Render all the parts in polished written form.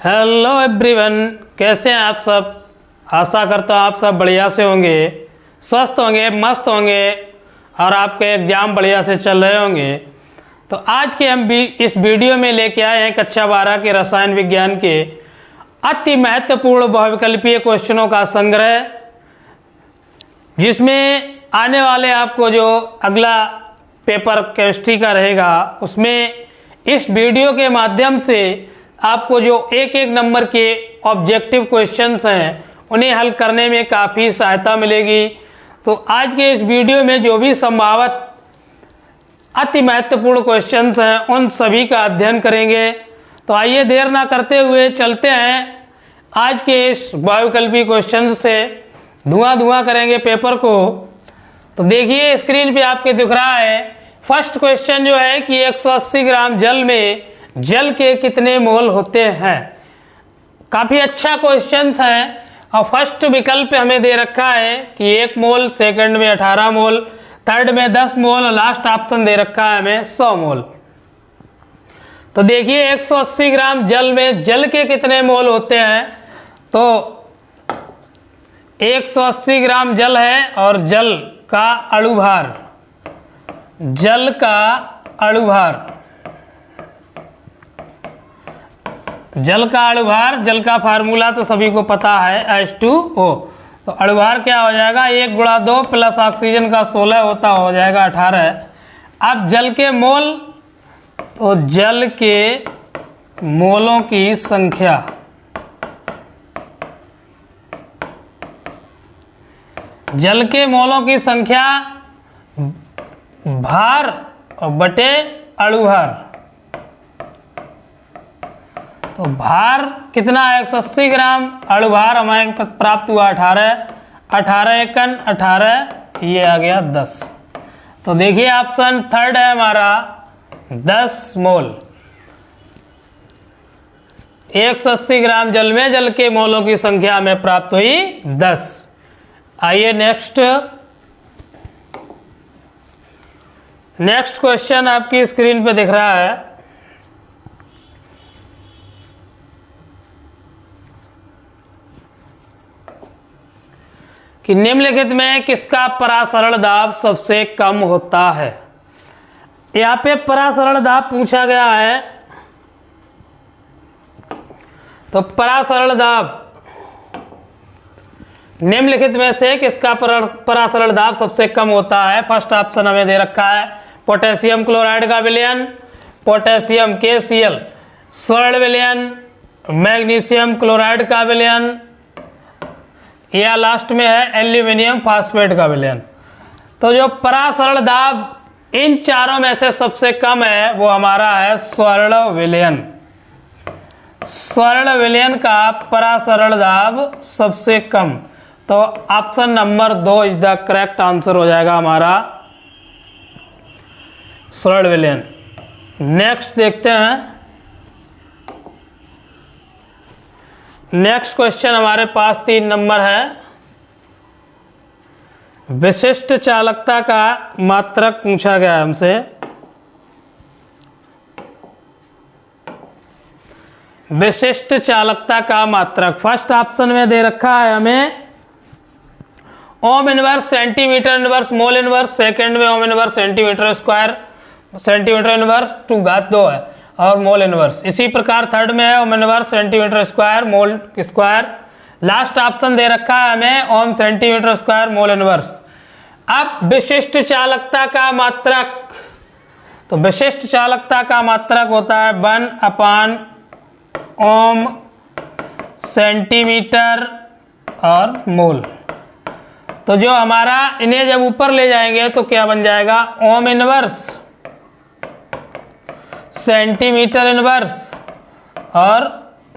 Hello everyone, कैसे हैं आप सब। आशा करता हूँ आप सब बढ़िया से होंगे, स्वस्थ होंगे, मस्त होंगे और आपके एग्ज़ाम बढ़िया से चल रहे होंगे। तो आज के हम भी इस वीडियो में लेके आए हैं कक्षा 12 के रसायन विज्ञान के अति महत्वपूर्ण बहुविकल्पीय क्वेश्चनों का संग्रह, जिसमें आने वाले आपको जो अगला पेपर केमिस्ट्री का रहेगा उसमें इस वीडियो के माध्यम से आपको जो एक एक नंबर के ऑब्जेक्टिव क्वेश्चंस हैं उन्हें हल करने में काफ़ी सहायता मिलेगी। तो आज के इस वीडियो में जो भी संभावित अति महत्वपूर्ण क्वेश्चंस हैं उन सभी का अध्ययन करेंगे। तो आइए देर ना करते हुए चलते हैं आज के इस बहुविकल्पी क्वेश्चंस से, धुआं करेंगे पेपर को। तो देखिए स्क्रीन पे आपके दिख रहा है फर्स्ट क्वेश्चन जो है कि 180 ग्राम जल में जल के कितने मोल होते हैं। काफ़ी अच्छा क्वेश्चन है और फर्स्ट विकल्प हमें दे रखा है कि 1 मोल, सेकंड में 18 मोल, थर्ड में 10 मोल और लास्ट ऑप्शन दे रखा है हमें 100 मोल। तो देखिए 180 ग्राम जल में जल के कितने मोल होते हैं। तो 180 ग्राम जल है और जल का अणुभार, जल का अणुभार, जल का अणुभार, जल का फार्मूला तो सभी को पता है H2O। तो अणुभार क्या हो जाएगा, 1 × 2 प्लस ऑक्सीजन का 16 होता हो जाएगा 18। अब जल के मोल, तो जल के मोलों की संख्या, जल के मोलों की संख्या भार बटे अणुभार। तो भार कितना है 180 ग्राम, अणुभार हमें प्राप्त हुआ 18 एकन 18, ये आ गया 10। तो देखिए ऑप्शन थर्ड है हमारा 10 मोल। 180 ग्राम जल में जल के मोलों की संख्या हमें प्राप्त हुई 10। आइए नेक्स्ट क्वेश्चन आपकी स्क्रीन पे दिख रहा है कि निम्नलिखित में किसका परासरण दाब सबसे कम होता है। यहाँ पे परासरण दाब पूछा गया है। तो परासरण दाब, निम्नलिखित में से किसका परासरण दाब सबसे कम होता है। फर्स्ट ऑप्शन हमें दे रखा है पोटेशियम क्लोराइड का विलयन, पोटेशियम KCl, स्वर्ण विलयन, मैग्नीशियम क्लोराइड का विलयन, या लास्ट में है एल्यूमिनियम फास्फेट का विलयन। तो जो परासरण दाब इन चारों में से सबसे कम है वो हमारा है स्वर्ण विलयन। स्वर्ण विलयन का परासरण दाब सबसे कम। तो option number 2 is the correct answer हो जाएगा हमारा स्वर्ण विलयन। नेक्स्ट देखते हैं। नेक्स्ट क्वेश्चन हमारे पास 3 नंबर है। विशिष्ट चालकता का मात्रक पूछा गया है हमसे। विशिष्ट चालकता का मात्रक फर्स्ट ऑप्शन में दे रखा है हमें ohm inverse, centimetre inverse, mole inverse, second में ohm inverse centimetre square, centimetre inverse 2 है और मोल इनवर्स। इसी प्रकार थर्ड में है ohm inverse centimetre square, mole square. Last option दे रखा है हमें ohm centimetre square, mole inverse. अब विशिष्ट चालकता का मात्रक, तो विशिष्ट चालकता का मात्रक होता है 1/ओम सेंटीमीटर और मोल। तो जो हमारा इन्हें जब ऊपर ले जाएंगे तो क्या बन जाएगा, ओम इनवर्स सेंटीमीटर इनवर्स और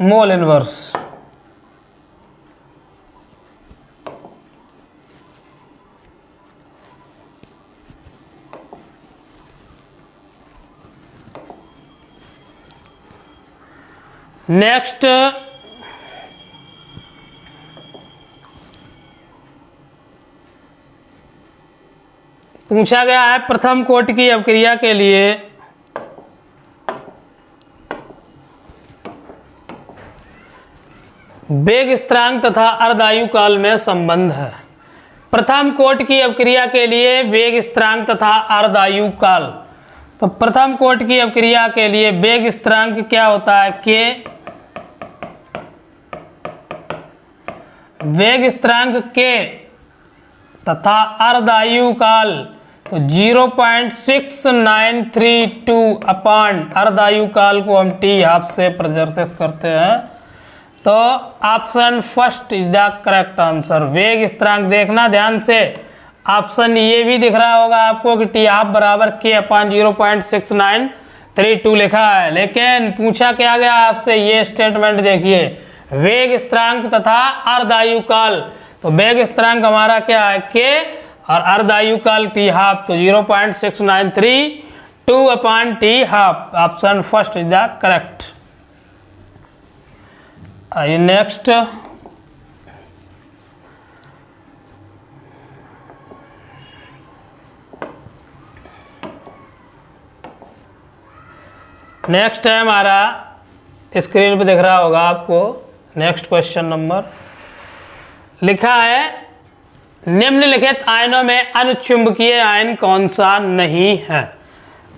मोल इनवर्स। नेक्स्ट पूछा गया है प्रथम कोटि की अभिक्रिया के लिए वेग स्थिरांक तथा अर्धायु काल में संबंध है। प्रथम कोटि की अपक्रिया के लिए वेग स्थिरांक तथा अर्धायु काल। तो प्रथम कोटि की अपक्रिया के लिए वेग स्थिरांक क्या होता है? के वेग स्थिरांक के तथा अर्धायु काल तो 0.6932 अपान अर्धायु काल को हम टी हाफ से प्रदर्शित करते हैं। तो option first is the correct answer. वेग स्थिरांक देखना ध्यान से, ऑप्शन ये भी दिख रहा होगा आपको कि टी हाफ बराबर के अपान 0.6932 लिखा है, लेकिन पूछा क्या गया आपसे, ये स्टेटमेंट देखिए, वेग स्थिरांक तथा अर्धायु काल। तो वेग स्थिरांक हमारा क्या है? के, और अर्धायु काल टी हाफ, तो 0.6932 upon t half. Option first is the correct. आइए नेक्स्ट, नेक्स्ट है हमारा, स्क्रीन पे दिख रहा होगा आपको, नेक्स्ट क्वेश्चन नंबर लिखा है, निम्नलिखित आयनों में अनुचुंबकीय आयन कौन सा नहीं है।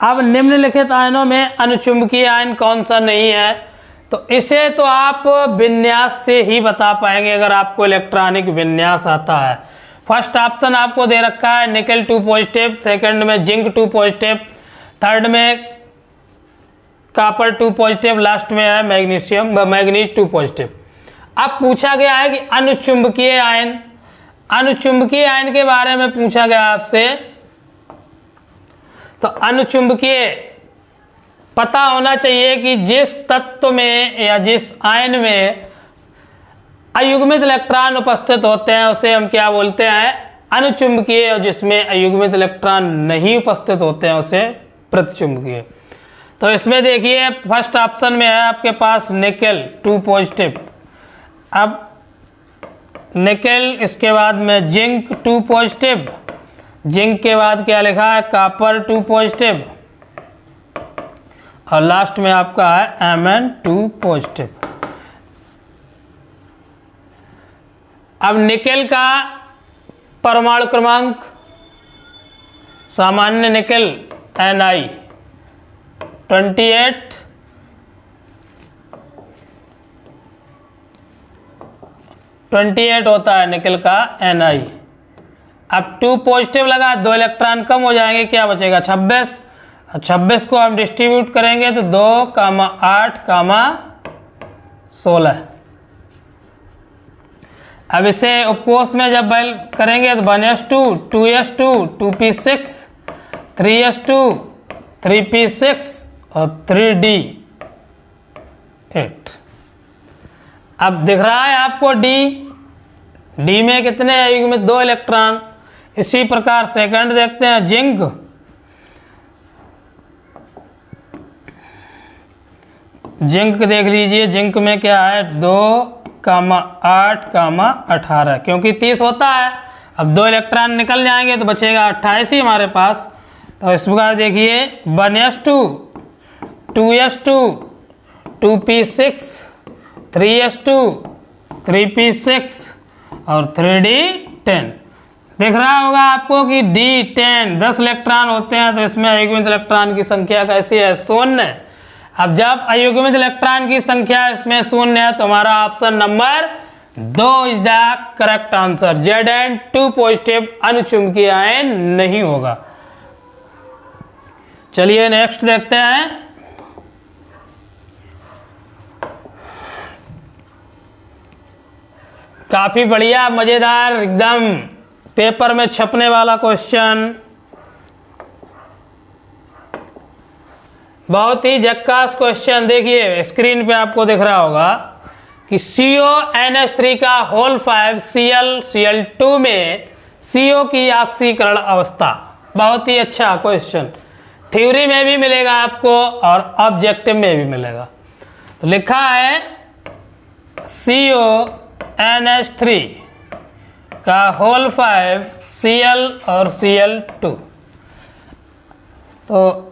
अब निम्नलिखित आयनों में अनुचुंबकीय आयन कौन सा नहीं है, तो इसे तो आप विन्यास से ही बता पाएंगे अगर आपको इलेक्ट्रॉनिक विन्यास आता है। फर्स्ट ऑप्शन आपको दे रखा है निकेल 2 पॉजिटिव, सेकंड में जिंक 2 पॉजिटिव, थर्ड में कॉपर 2 पॉजिटिव, लास्ट में है मैग्नीज 2 पॉजिटिव। अब पूछा गया है कि अनुचुंबकीय आयन, अनुचुंबकीय आयन के बारे में पूछा गया आपसे, तो अनुचुंबकीय पता होना चाहिए कि जिस तत्व में या जिस आयन में अयुग्मित इलेक्ट्रॉन उपस्थित होते हैं उसे हम क्या बोलते हैं? अनुचुंबकीय, और जिसमें अयुग्मित इलेक्ट्रॉन नहीं उपस्थित होते हैं उसे प्रतिचुंबकीय। तो इसमें देखिए फर्स्ट ऑप्शन में है आपके पास निकेल 2 पॉजिटिव, अब निकेल, इसके बाद में जिंक 2 पॉजिटिव, जिंक के बाद क्या लिखा है? कॉपर 2 पॉजिटिव, और लास्ट में आपका है Mn2 पॉजिटिव। अब निकेल का परमाणु क्रमांक, सामान्य निकेल Ni 28 होता है निकेल का Ni। अब 2 पॉजिटिव लगा, 2 इलेक्ट्रॉन कम हो जाएंगे, क्या बचेगा? 26। 26 को हम डिस्ट्रीब्यूट करेंगे तो 2, 8, 16। अब इसे उपकोष में जब बैल करेंगे तो 1s2, 2s2, 2p6, 3s2, 3p6 और 3d8। अब दिख रहा है आपको डी में कितने हैं युग्मित? 2 इलेक्ट्रॉन। इसी प्रकार सेकंड देखते हैं जिंक, जिंक देख लीजिए, जिंक में क्या है? 2, 8, 18, क्योंकि 30 होता है। अब 2 इलेक्ट्रॉन निकल जाएंगे तो बचेगा 28 ही हमारे पास। तो इस प्रकार देखिए 1s2, 2s2, 2p6, 3s2, 3p6 और 3d10। दिख रहा होगा आपको कि d10 10 इलेक्ट्रॉन होते हैं, तो इसमें अयुग्मित इलेक्ट्रॉन की संख्या कैसी है? 0। अब जब अयुग्मित इलेक्ट्रॉन की संख्या इसमें 0 है तो हमारा option number 2 is the correct answer. Zn2 positive अनुचुंबकीय आयन नहीं होगा। चलिए नेक्स्ट देखते हैं। काफी बढ़िया मजेदार एकदम पेपर में छपने वाला क्वेश्चन, बहुत ही झक्कास क्वेश्चन। देखिए स्क्रीन पे आपको दिख रहा होगा कि CONH3 का होल 5 Cl2 में CO की ऑक्सीकरण अवस्था। बहुत ही अच्छा क्वेश्चन, थ्योरी में भी मिलेगा आपको और ऑब्जेक्टिव में भी मिलेगा। तो लिखा है CONH3 का होल 5 Cl और Cl2। तो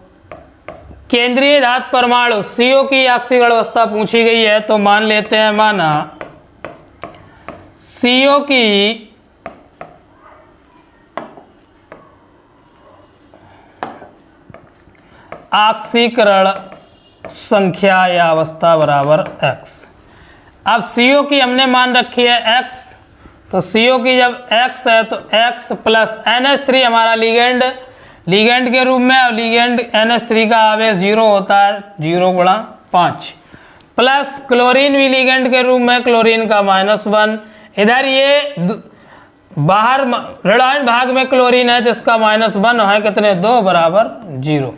केंद्रीय धातु परमाणु CO की ऑक्सीकरण अवस्था पूछी गई है, तो मान लेते हैं माना CO की ऑक्सीकरण संख्या या अवस्था बराबर x। अब CO की हमने मान रखी है x, तो CO की जब x है तो x प्लस NH3 हमारा लिगेंड के रूप में, और लिगेंड NH3 का आवेश 0 होता है, 0 गुणा 5, प्लस क्लोरीन भी लिगेंड के रूप में, क्लोरीन का -1। इधर ये बाहर ऋणायन भाग में क्लोरीन है जिसका -1 है, कितने 2 बराबर 0।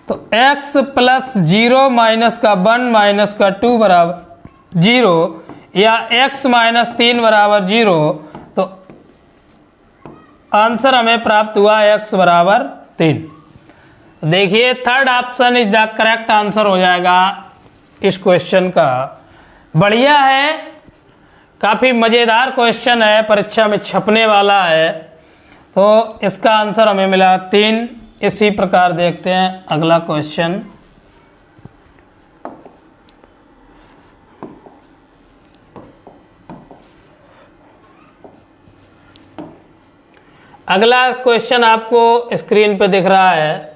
तो x प्लस 0 माइनस का 1 माइनस का 2 बराबर 0, या x माइनस 3 बराबर 0। तो आंसर हमें प्राप्त हुआ x बराबर 3। देखिए third option is the correct answer हो जाएगा इस क्वेश्चन का। बढ़िया है, काफ़ी मज़ेदार क्वेश्चन है, परीक्षा में छपने वाला है। तो इसका आंसर हमें मिला 3। इसी प्रकार देखते हैं अगला क्वेश्चन। अगला क्वेश्चन आपको स्क्रीन पे दिख रहा है।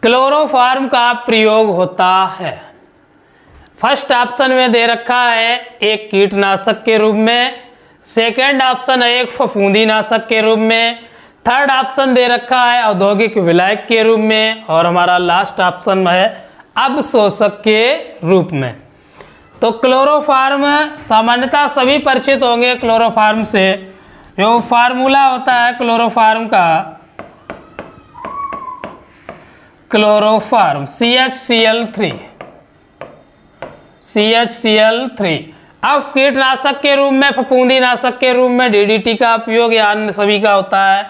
क्लोरोफॉर्म का प्रयोग होता है। फर्स्ट ऑप्शन में दे रखा है एक कीटनाशक के रूप में, सेकेंड ऑप्शन है एक फफूंदीनाशक के रूप में, थर्ड ऑप्शन दे रखा है औद्योगिक विलायक के रूप में, और हमारा लास्ट ऑप्शन है अवशोषक के रूप में। तो क्लोरोफॉर्म सामान्यतः सभी परिचित होंगे क्लोरोफॉर्म से। जो फार्मूला होता है क्लोरोफॉर्म का, क्लोरोफॉर्म CHCl3। अब कीटनाशक के रूप में, फफूंदीनाशक के रूप में DDT का उपयोग या अन्य सभी का होता है।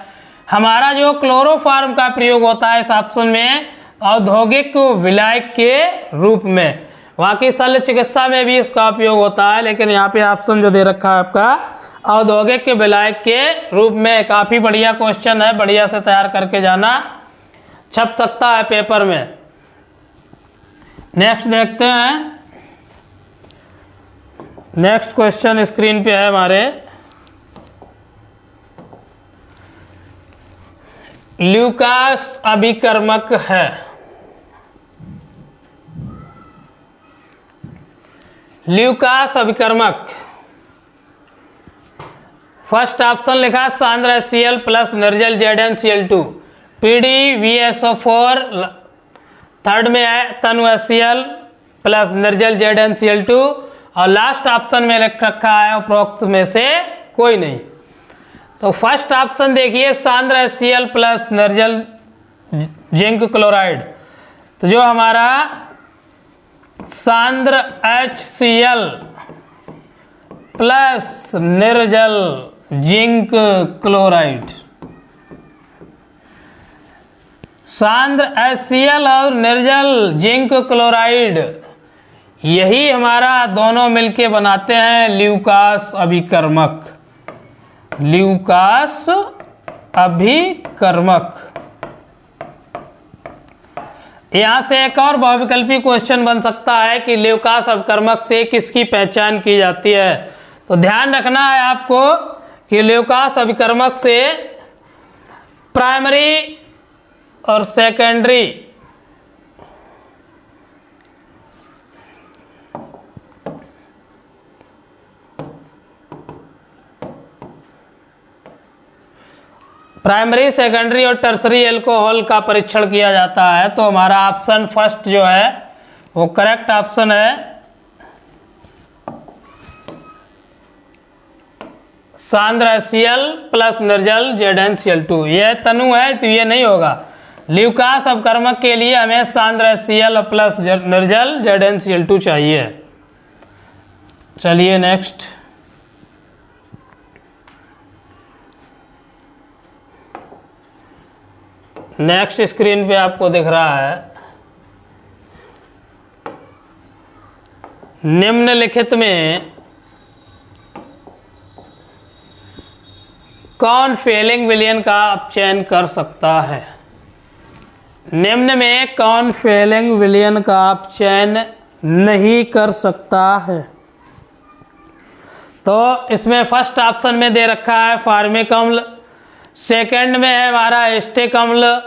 हमारा जो क्लोरोफॉर्म का प्रयोग होता है इस ऑप्शन में औद्योगिक विलायक के रूप में। वहाँ की शल्य चिकित्सा में भी इसका उपयोग होता है, लेकिन यहाँ पे ऑप्शन जो दे रखा है आपका औद्योगिक विलायक के रूप में। काफ़ी बढ़िया क्वेश्चन है, बढ़िया से तैयार करके जाना, छप सकता है पेपर में। नेक्स्ट देखते हैं। नेक्स्ट क्वेश्चन स्क्रीन पे है हमारे। ल्यूकास अभिकर्मक है। ल्यूकास अभिकर्मक, फर्स्ट ऑप्शन लिखा सांद्र HCl प्लस निर्जल ZnCl2 PdVSO4, थर्ड में है तनु HCl प्लस निर्जल ZnCl2, और लास्ट ऑप्शन में रखा है उपरोक्त में से कोई नहीं। तो फर्स्ट ऑप्शन देखिए सांद्र HCl प्लस निर्जल जिंक क्लोराइड। तो जो हमारा सांद्र HCl प्लस निर्जल जिंक क्लोराइड, सांद्र HCl और निर्जल जिंक क्लोराइड, यही हमारा दोनों मिलके बनाते हैं ल्यूकास अभिकर्मक। ल्यूकास अभिकर्मक। यहाँ से एक और बहुविकल्पी क्वेश्चन बन सकता है कि ल्यूकास अभिकर्मक से किसकी पहचान की जाती है। तो ध्यान रखना है आपको कि ल्यूकास अभिकर्मक से प्राइमरी और सेकेंडरी प्राइमरी, सेकेंडरी और टर्सरी एल्कोहल का परीक्षण किया जाता है। तो हमारा ऑप्शन फर्स्ट जो है वो करेक्ट ऑप्शन है, सांद्र HCl प्लस निर्जल ZnCl2। यह तनु है तो ये नहीं होगा। ल्यूकास अभिकर्मक के लिए हमें सांद्र HCl प्लस निर्जल ZnCl2 चाहिए। चलिए नेक्स्ट। नेक्स्ट स्क्रीन पे आपको दिख रहा है निम्नलिखित में कौन फेलिंग विलयन का अपचयन कर सकता है। निम्न में कौन फेलिंग विलयन का अपचयन नहीं कर सकता है। तो इसमें फर्स्ट ऑप्शन में दे रखा है फॉर्मिक अम्ल, सेकंड में है हमारा एस्टिक अम्ल,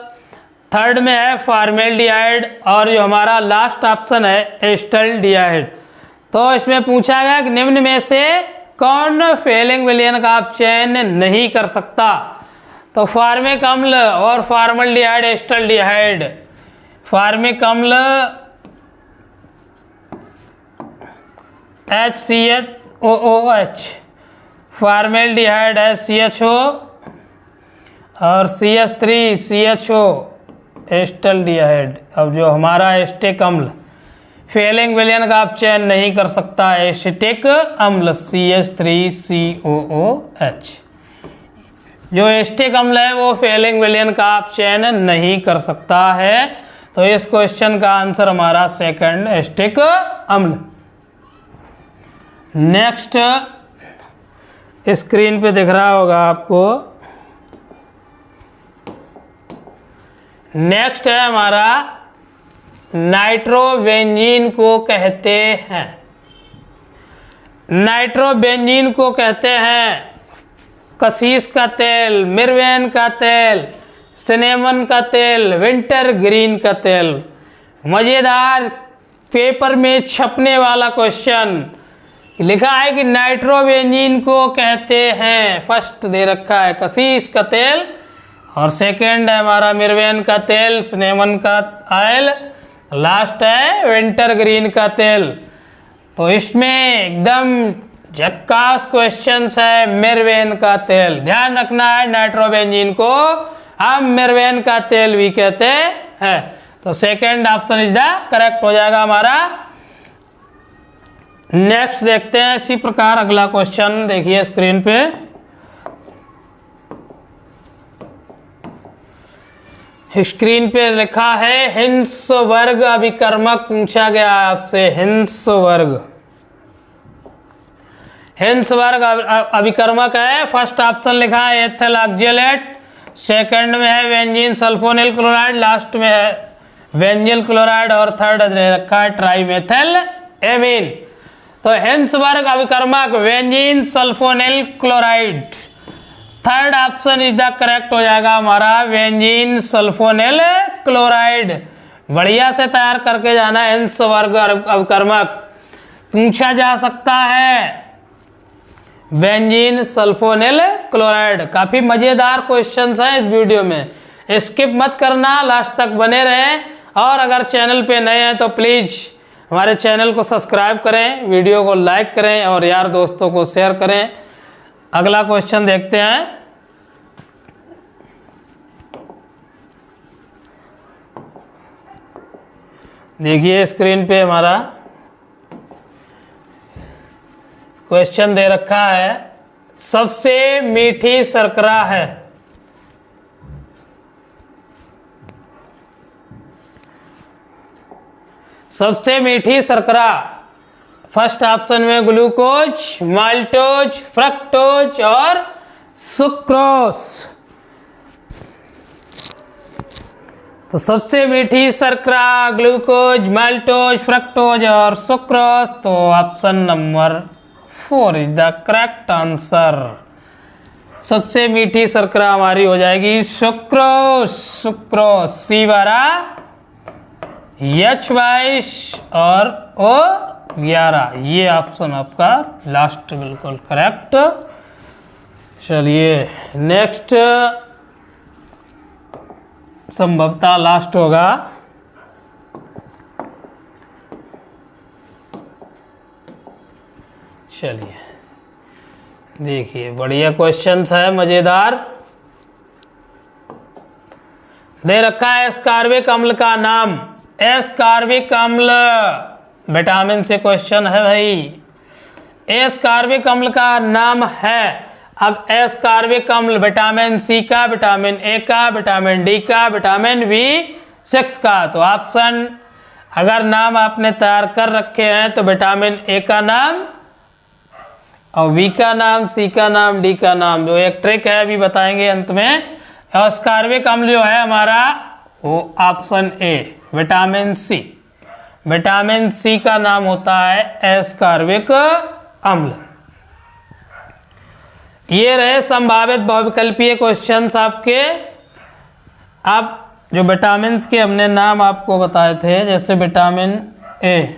थर्ड में है फॉर्मेल्डिहाइड और जो हमारा लास्ट ऑप्शन है एस्टल्डिहाइड। तो इसमें पूछा गया कि निम्न में से कौन फेलिंग विलयन का चयन नहीं कर सकता। तो फार्मिक अम्ल और फॉर्मल्डिहाइड एस्टल्डिहाइड। फार्मिक अम्ल HCHOOH, फॉर्मेल्डिहाइड HCHO और CH3CHO एस्टल्डिहाइड। अब जो हमारा एस्टिक अम्ल फेलिंग विलयन का चयन नहीं कर सकता एसिटिक अम्ल CH3COOH। जो एस्टिक अम्ल है वो फेलिंग विलयन का चयन नहीं कर सकता है। तो इस क्वेश्चन का आंसर हमारा सेकंड एस्टिक अम्ल। नेक्स्ट स्क्रीन पे दिख रहा होगा आपको, नेक्स्ट है हमारा नाइट्रोबेंजीन को कहते हैं। नाइट्रोबेंजीन को कहते हैं कसीस का तेल, मिर्वेन का तेल, सिनेमन का तेल, विंटर ग्रीन का तेल। मज़ेदार पेपर में छपने वाला क्वेश्चन लिखा है कि नाइट्रोबेंजीन को कहते हैं। फर्स्ट दे रखा है कसीस का तेल और सेकंड है हमारा मिर्वेन का तेल, सिनेमन का ऑयल, लास्ट है विंटर ग्रीन का तेल। तो इसमें एकदम झक्कास क्वेश्चंस है मिर्वेन का तेल। ध्यान रखना है नाइट्रोबेंजीन को हम मिर्वेन का तेल भी कहते हैं। तो second option is the correct हो जाएगा हमारा। नेक्स्ट देखते हैं इसी प्रकार अगला क्वेश्चन, देखिए स्क्रीन पे। स्क्रीन पे लिखा है हिंसवर्ग अभिकर्मक पूछा गया आपसे। हिंसवर्ग अभिकर्मक है। फर्स्ट ऑप्शन लिखा है एथिल ऑक्जेलेट, सेकंड में है बेंजीन सल्फोनिल क्लोराइड, लास्ट में है बेंजिल क्लोराइड और थर्ड रखा है ट्राइमेथिल एमीन। तो हिंसवर्ग अभिकर्मक benzene sulphonyl chloride, third option is the correct हो जाएगा हमारा बेंजीन सल्फोनिल क्लोराइड। बढ़िया से तैयार करके जाना। हिंसवर्ग अभिकर्मक पूछा जा सकता है बेंजीन सल्फोनिल क्लोराइड। काफी मजेदार क्वेश्चंस हैं इस वीडियो में, स्किप मत करना, लास्ट तक बने रहें। और अगर चैनल पे नए हैं तो प्लीज हमारे चैनल को सब्सक्राइब करें, वीडियो को लाइक करें और यार दोस्तों को शेयर करें। अगला क्वेश्चन देखते हैं। देखिए स्क्रीन पे हमारा क्वेश्चन दे रखा है सबसे मीठी शर्करा है। सबसे मीठी शर्करा फर्स्ट ऑप्शन में ग्लूकोज, माल्टोज, फ्रक्टोज और सुक्रोज। तो सबसे मीठी शर्करा ग्लूकोज, माल्टोज, फ्रक्टोज और सुक्रोज। तो option number 4 is the correct answer. सबसे मीठी शर्करा हमारी हो जाएगी सुक्रोज। सुक्रोज C12 H22 और O11, ये ऑप्शन आपका लास्ट बिल्कुल करेक्ट। चलिए नेक्स्ट संभवतः लास्ट होगा। चलिए देखिए बढ़िया क्वेश्चंस है मजेदार। दे रखा है एस्कार्बिक अम्ल का नाम। एस्कार्बिक अम्ल विटामिन से क्वेश्चन है भाई। एस्कार्बिक अम्ल का नाम है। अब एस्कार्बिक अम्ल विटामिन C का, विटामिन A का, विटामिन D का, विटामिन B6 का। तो ऑप्शन अगर नाम आपने तैयार कर रखे हैं तो विटामिन A का नाम और B का नाम, C का नाम, D का नाम। जो एक ट्रिक है अभी बताएंगे अंत में। एस्कार्बिक अम्ल जो है हमारा वो option A vitamin C। Vitamin C का नाम होता है एस्कॉर्बिक अम्ल। ये रहे संभावित बहुविकल्पीय क्वेश्चंस आपके। आप जो विटामिन के हमने नाम आपको बताए थे, जैसे विटामिन ए,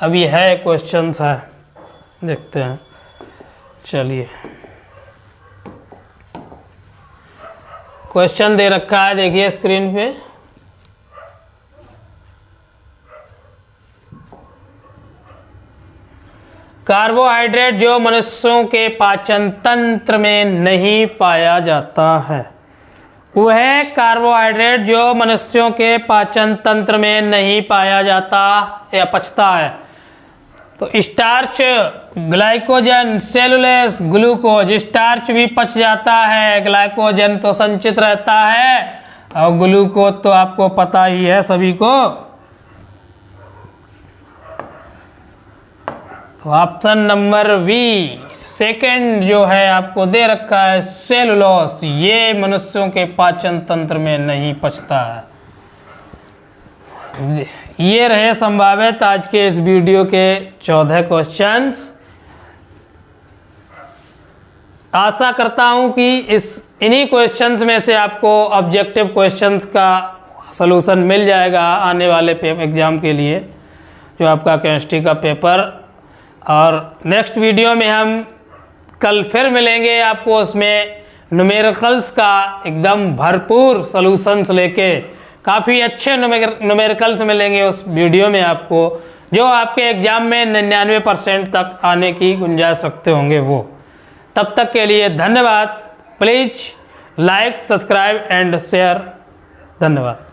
अभी है क्वेश्चंस है, देखते हैं। चलिए क्वेश्चन दे रखा है, देखिए स्क्रीन पे। कार्बोहाइड्रेट जो मनुष्यों के पाचन तंत्र में नहीं पाया जाता है, वह कार्बोहाइड्रेट जो मनुष्यों के पाचन तंत्र में नहीं पाया जाता या पचता है, तो starch, glycogen, cellulose, glucose. Starch भी पच जाता है, ग्लाइकोजन तो संचित रहता है, और ग्लूकोज तो आपको पता ही है सभी को। तो ऑप्शन नंबर बी सेकंड जो है आपको दे रखा है सेलुलोज, ये मनुष्यों के पाचन तंत्र में नहीं पचता है। ये रहे संभावित आज के इस वीडियो के 14 क्वेश्चंस। आशा करता हूं कि इन्हीं क्वेश्चंस में से आपको ऑब्जेक्टिव क्वेश्चंस का सलूशन मिल जाएगा आने वाले एग्जाम के लिए, जो आपका केमिस्ट्री का पेपर। और नेक्स्ट वीडियो में हम कल फिर मिलेंगे आपको, उसमें न्यूमेरिकल्स का एकदम भरपूर सॉल्यूशंस लेके, काफ़ी अच्छे न्यूमेरिकल्स मिलेंगे उस वीडियो में आपको, जो आपके एग्जाम में 99% तक आने की गुंजाइश रखते होंगे वो। तब तक के लिए धन्यवाद। Please like, subscribe and share. धन्यवाद।